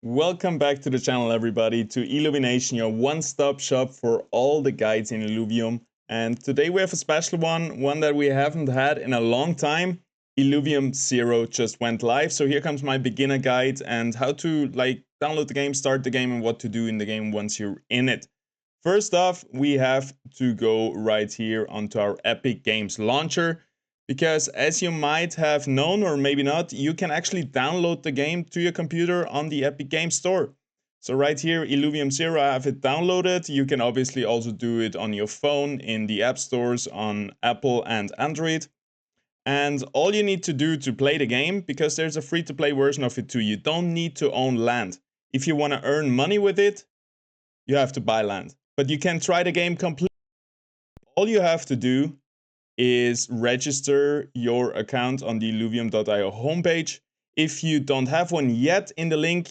Welcome back to the channel, everybody, to Illumination, your one-stop shop for all the guides in Illuvium. And today we have a special one that we haven't had in a long time. Illuvium Zero just went live, so here comes my beginner guide and how to download the game, start the game, and what to do in the game once you're in it. First off, we have to go right here onto our Epic Games launcher. Because as you might have known, or maybe not, you can actually download the game to your computer on the Epic Games Store. So right here, Illuvium Zero, I have it downloaded. You can obviously also do it on your phone in the app stores on Apple and Android. And all you need to do to play the game, because there's a free-to-play version of it too, you don't need to own land. If you want to earn money with it, you have to buy land. But you can try the game completely. All you have to do is register your account on the illuvium.io homepage. If you don't have one yet, in the link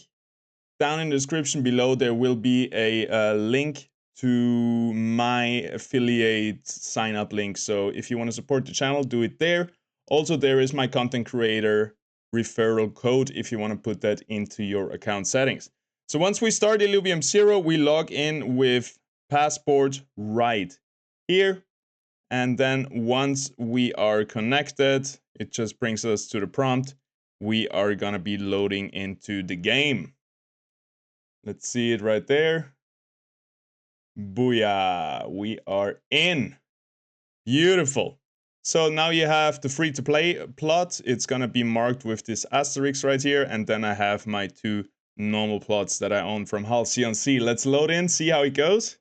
down in the description below, there will be a link to my affiliate sign up link. So if you want to support the channel, do it there. Also, there is my content creator referral code if you want to put that into your account settings. So once we start Illuvium Zero, we log in with passport right here. And then once we are connected, it just brings us to the prompt. We are gonna be loading into the game. Let's see it right there. Booyah, we are in. Beautiful. So now you have the free to play plot. It's gonna be marked with this asterisk right here. And then I have my two normal plots that I own from Halcyon Sea. Let's load in, see how it goes.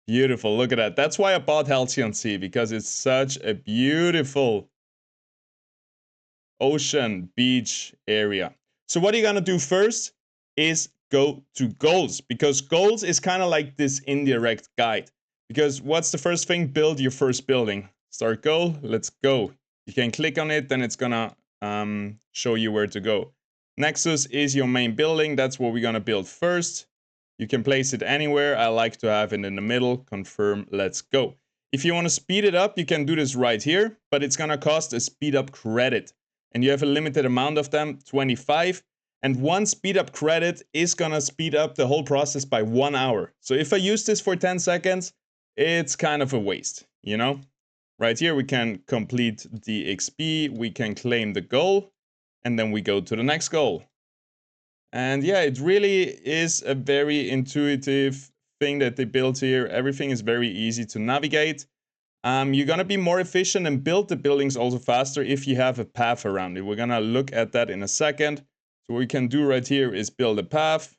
Beautiful, look at that. That's why I bought Halcyon Sea, because it's such a beautiful ocean beach area. So what you're gonna do first is go to goals, because goals is kind of like this indirect guide. Because what's the first thing? Build your first building. Start goal, let's go. You can click on it, then it's gonna show you where to go. Nexus is your main building. That's what we're gonna build first. You can place it anywhere. I like to have it in the middle. Confirm, let's go. If you want to speed it up, you can do this right here, but it's gonna cost a speed up credit. And you have a limited amount of them, 25. And one speed up credit is gonna speed up the whole process by 1 hour. So if I use this for 10 seconds, it's kind of a waste, you know? Right here, we can complete the XP, we can claim the goal, and then we go to the next goal. And yeah, it really is a very intuitive thing that they built here. Everything is very easy to navigate. You're gonna be more efficient and build the buildings also faster if you have a path around it. We're gonna look at that in a second. So what we can do right here is build a path.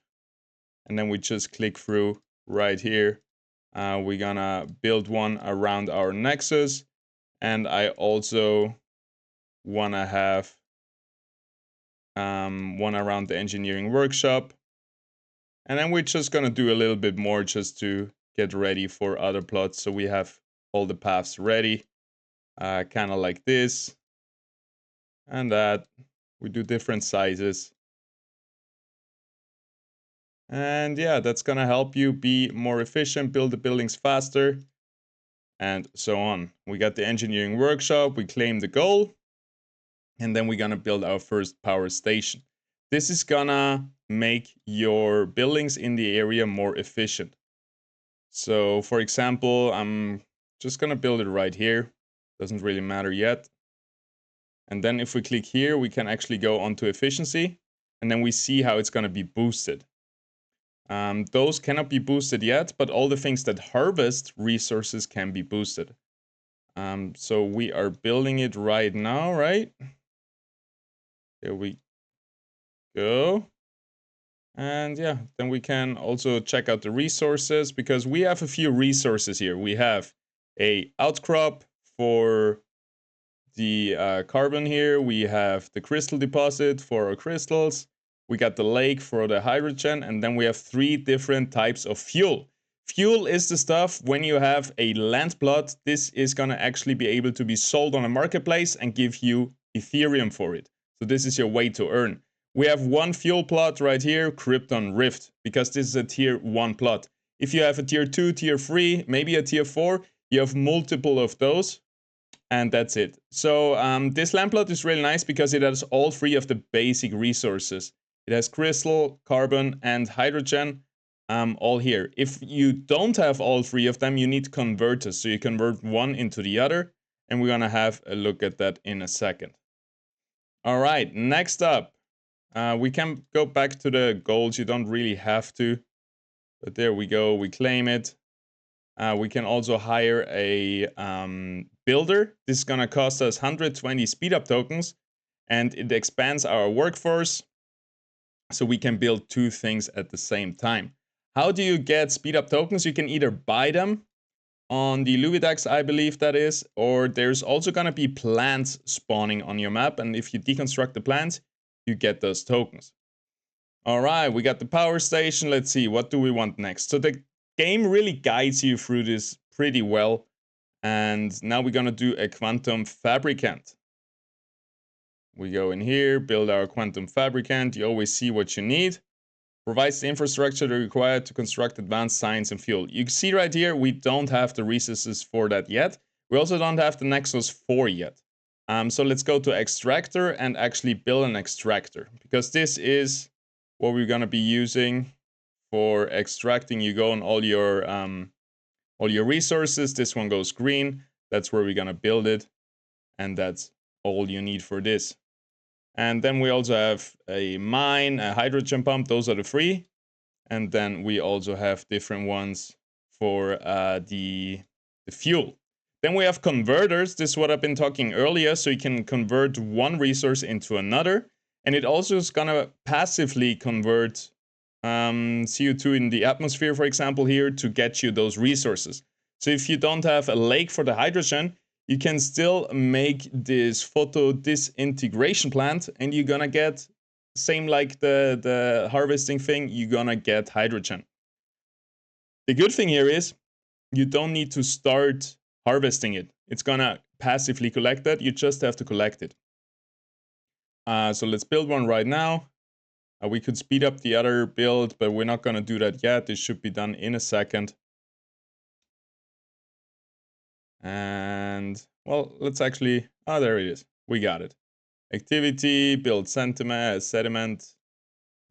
And then we just click through right here. We're gonna build one around our nexus. And I also wanna have one around the engineering workshop. And then we're just gonna do a little bit more just to get ready for other plots. So we have all the paths ready, kind of like this and that. We do different sizes. And yeah, that's gonna help you be more efficient, build the buildings faster, and so on. We got the engineering workshop, we claim the goal, and then we're gonna build our first power station. This is gonna make your buildings in the area more efficient. So for example, I'm just gonna build it right here. Doesn't really matter yet. And then if we click here, we can actually go onto efficiency, and then we see how it's gonna be boosted. Those cannot be boosted yet, but all the things that harvest resources can be boosted. So we are building it right now, right? There we go. And yeah, then we can also check out the resources, because we have a few resources here. We have a outcrop for the carbon here. We have the crystal deposit for our crystals. We got the lake for the hydrogen. And then we have 3 different types of fuel. Fuel is the stuff when you have a land plot. This is going to actually be able to be sold on a marketplace and give you Ethereum for it. So this is your way to earn. We have one fuel plot right here, Krypton Rift, because this is a tier 1 plot. If you have a tier 2, tier 3, maybe a tier 4, you have multiple of those, and that's it. So this land plot is really nice because it has all 3 of the basic resources. It has crystal, carbon, and hydrogen, all here. If you don't have all three of them, you need converters. So you convert one into the other, and we're gonna have a look at that in a second. All right, next up, we can go back to the goals. You don't really have to, but there we go. We claim it. We can also hire a builder. This is gonna cost us 120 speed up tokens, and it expands our workforce, so we can build two things at the same time. How do you get speed up tokens? You can either buy them on the Illuvidex, I believe that is, or there's also gonna be plants spawning on your map, and if you deconstruct the plants, you get those tokens. All right, we got the power station. Let's see, what do we want next? So the game really guides you through this pretty well, and now we're gonna do a quantum fabricant. We go in here, build our quantum fabricant. You always see what you need. Provides the infrastructure required to construct advanced science and fuel. You can see right here, we don't have the resources for that yet. We also don't have the Nexus 4 yet. So let's go to Extractor and actually build an extractor, because this is what we're gonna be using for extracting. You go on all your resources. This one goes green. That's where we're gonna build it, and that's all you need for this. And then we also have a mine, a hydrogen pump. Those are the three. And then we also have different ones for the fuel. Then we have converters. This is what I've been talking earlier. So you can convert one resource into another. And it also is going to passively convert CO2 in the atmosphere, for example, here to get you those resources. So if you don't have a lake for the hydrogen, you can still make this photo disintegration plant, and you're gonna get, same like the harvesting thing, you're gonna get hydrogen. The good thing here is you don't need to start harvesting it. It's gonna passively collect that. You just have to collect it. So let's build one right now. We could speed up the other build, but we're not gonna do that yet. This should be done in a second. And, well, let's actually, oh, there it is. We got it. Activity, build sediment,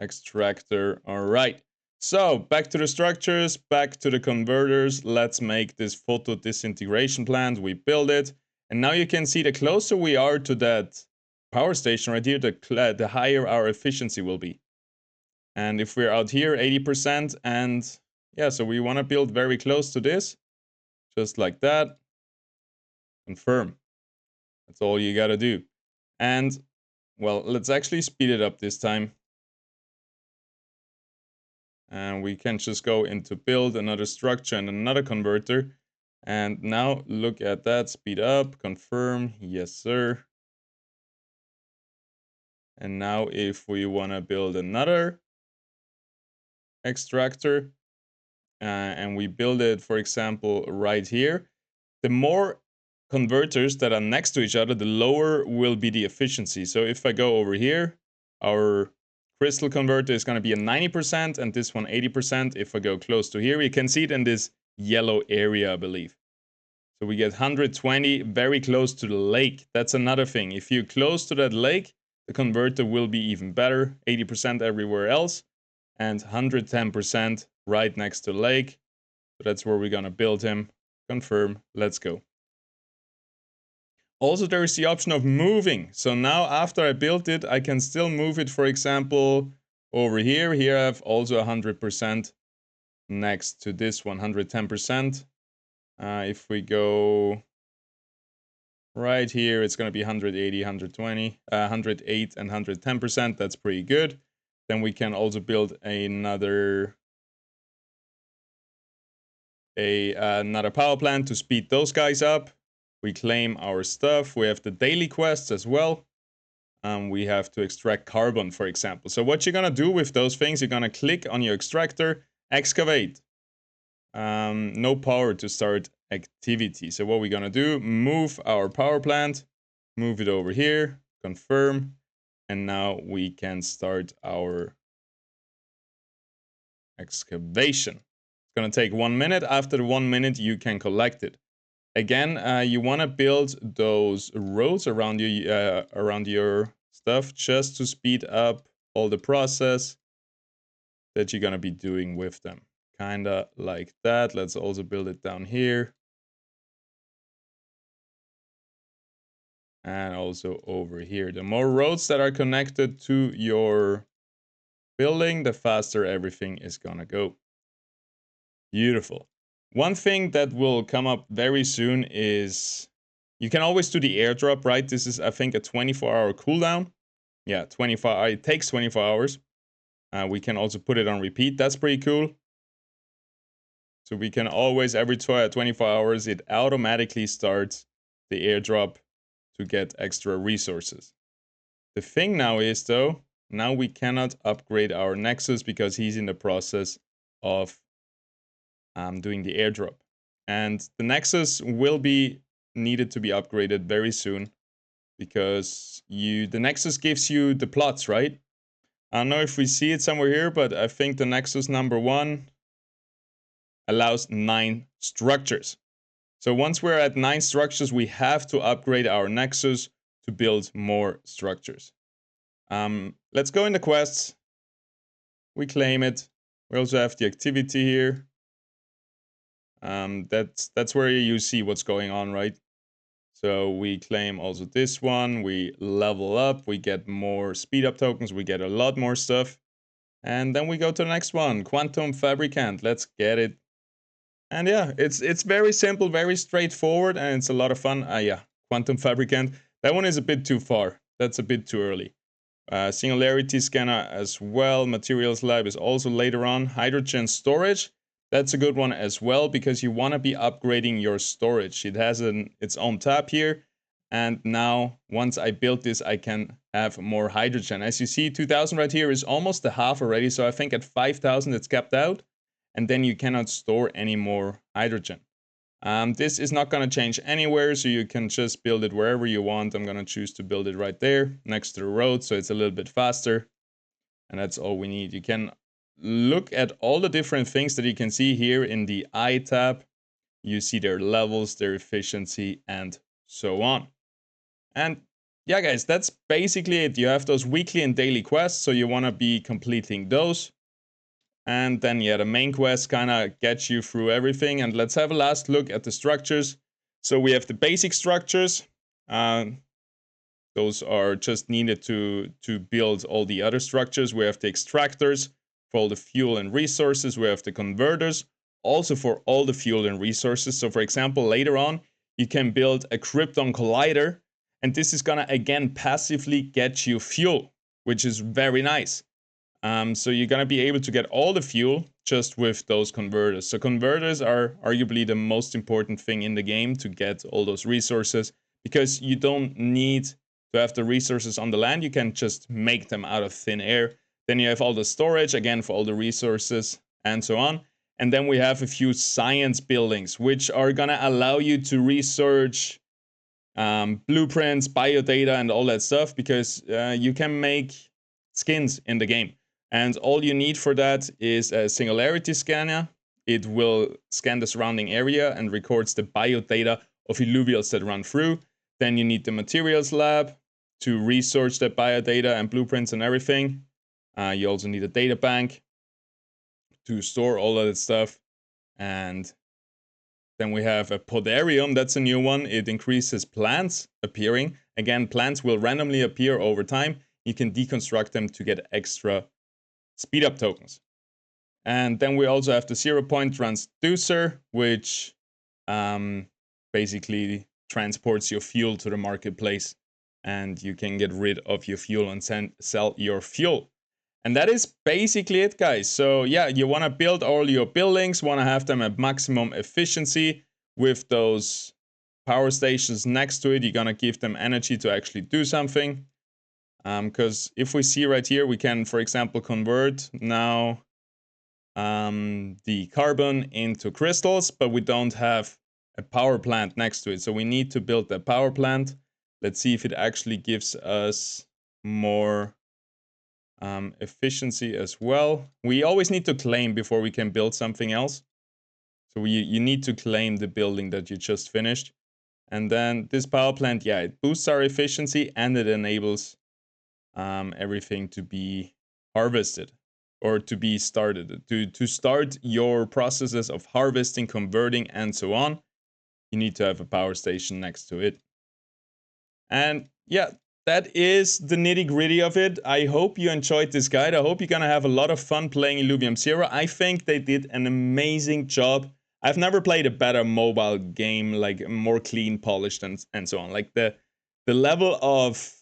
extractor. All right. So back to the structures, back to the converters. Let's make this photo disintegration plant. We build it. And now you can see the closer we are to that power station right here, the higher our efficiency will be. And if we're out here, 80%, and yeah, so we want to build very close to this, just like that. Confirm. That's all you gotta do. And, well, let's actually speed it up this time. And we can just go into build another structure and another converter. And now look at that, speed up, confirm, yes sir. And now if we wanna build another extractor, and we build it, for example, right here, the more converters that are next to each other, the lower will be the efficiency. So if I go over here, our crystal converter is going to be a 90%, and this one 80%. If I go close to here, you can see it in this yellow area, I believe. So we get 120, very close to the lake. That's another thing. If you're close to that lake, the converter will be even better. 80% everywhere else, and 110% right next to the lake. So that's where we're going to build him. Confirm. Let's go. Also, there is the option of moving. So now after I built it, I can still move it, for example, over here. Here I have also 100% next to this 110%. If we go right here, it's going to be 180, 120, 108 and 110%. That's pretty good. Then we can also build another power plant to speed those guys up. We claim our stuff. We have the daily quests as well. We have to extract carbon, for example. So what you're gonna do with those things, you're gonna click on your extractor, excavate. No power to start activity. So what we're gonna do, move our power plant, move it over here, confirm, and now we can start our excavation. It's gonna take 1 minute. After the 1 minute, you can collect it. Again, you want to build those roads around your stuff just to speed up all the process that you're going to be doing with them. Kind of like that. Let's also build it down here. And also over here. The more roads that are connected to your building, the faster everything is going to go. Beautiful. One thing that will come up very soon is you can always do the airdrop, right? This is, I think, a 24-hour cooldown. Yeah, 24. It takes 24 hours. We can also put it on repeat. That's pretty cool. So we can always, every 24 hours, it automatically starts the airdrop to get extra resources. The thing now is, though, now we cannot upgrade our Nexus because he's in the process of doing the airdrop. And the Nexus will be needed to be upgraded very soon because the Nexus gives you the plots, right? I don't know if we see it somewhere here, but I think the Nexus #1 allows 9 structures. So once we're at 9 structures, we have to upgrade our Nexus to build more structures. Let's go into quests. We claim it. We also have the activity here. That's where you see what's going on, right? So we claim also this one. We level up. We get more speed up tokens. We get a lot more stuff. And then we go to the next one, Quantum Fabricant. Let's get it. And yeah, it's very simple, very straightforward, and it's a lot of fun. Yeah, Quantum Fabricant. That one is a bit too far. That's a bit too early. Singularity Scanner as well. Materials Lab is also later on. Hydrogen Storage. That's a good one as well because you want to be upgrading your storage. It has its own tab here. And now, once I build this, I can have more hydrogen. As you see, 2000 right here is almost the half already. So I think at 5000 it's capped out. And then you cannot store any more hydrogen. This is not going to change anywhere, so you can just build it wherever you want. I'm going to choose to build it right there next to the road, so it's a little bit faster. And that's all we need. You can look at all the different things that you can see here in the I tab. You see their levels, their efficiency, and so on. And yeah, guys, that's basically it. You have those weekly and daily quests, so you want to be completing those. And then, yeah, the main quest kind of gets you through everything. And let's have a last look at the structures. So we have the basic structures. Those are just needed to build all the other structures. We have the extractors for all the fuel and resources. We have the converters also for all the fuel and resources. So for example, later on, you can build a Krypton collider. And this is going to, again, passively get you fuel, which is very nice. So you're going to be able to get all the fuel just with those converters. So converters are arguably the most important thing in the game to get all those resources because you don't need to have the resources on the land. You can just make them out of thin air. Then you have all the storage, again, for all the resources and so on. And then we have a few science buildings, which are going to allow you to research blueprints, biodata, and all that stuff because you can make skins in the game. And all you need for that is a singularity scanner. It will scan the surrounding area and records the biodata of illuvials that run through. Then you need the materials lab to research that biodata and blueprints and everything. You also need a data bank to store all of that stuff. And then we have a podarium. That's a new one. It increases plants appearing. Again, plants will randomly appear over time. You can deconstruct them to get extra speed up tokens. And then we also have the 0-point transducer, which basically transports your fuel to the marketplace. And you can get rid of your fuel and sell your fuel. And that is basically it, guys. So yeah, you want to build all your buildings, want to have them at maximum efficiency with those power stations next to it. You're going to give them energy to actually do something. Because if we see right here, we can, for example, convert now the carbon into crystals, but we don't have a power plant next to it. So we need to build a power plant. Let's see if it actually gives us more efficiency as well. We always need to claim before we can build something else. So you need to claim the building that you just finished. And then this power plant, yeah, it boosts our efficiency and it enables everything to be harvested or to be started. To start your processes of harvesting, converting, and so on, you need to have a power station next to it. And yeah, that is the nitty-gritty of it. I hope you enjoyed this guide. I hope you're gonna have a lot of fun playing Illuvium Zero. I think they did an amazing job. I've never played a better mobile game, like more clean, polished, and so on. Like the level of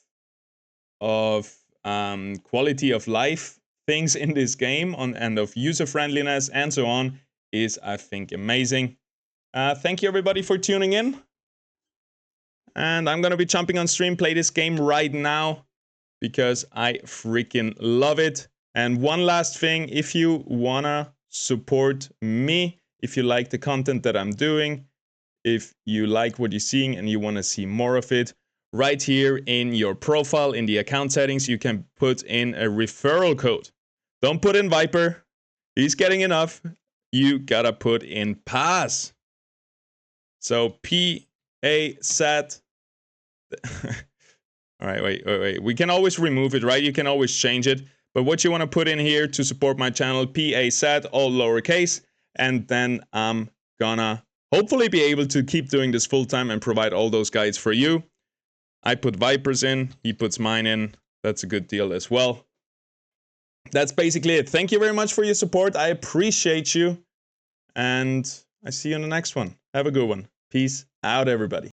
quality of life things in this game and of user friendliness and so on is, I think, amazing. Thank you everybody for tuning in. And I'm gonna be jumping on stream, play this game right now because I freaking love it. And one last thing, if you wanna support me, if you like the content that I'm doing, if you like what you're seeing and you wanna see more of it, right here in your profile, in the account settings, you can put in a referral code. Don't put in Viper, he's getting enough. You gotta put in PASS. So PASAT. All right, wait. We can always remove it, right? You can always change it. But what you want to put in here to support my channel, PASAT, all lowercase. And then I'm gonna hopefully be able to keep doing this full time and provide all those guides for you. I put Viper's in, he puts mine in. That's a good deal as well. That's basically it. Thank you very much for your support. I appreciate you. And I see you in the next one. Have a good one. Peace out, everybody.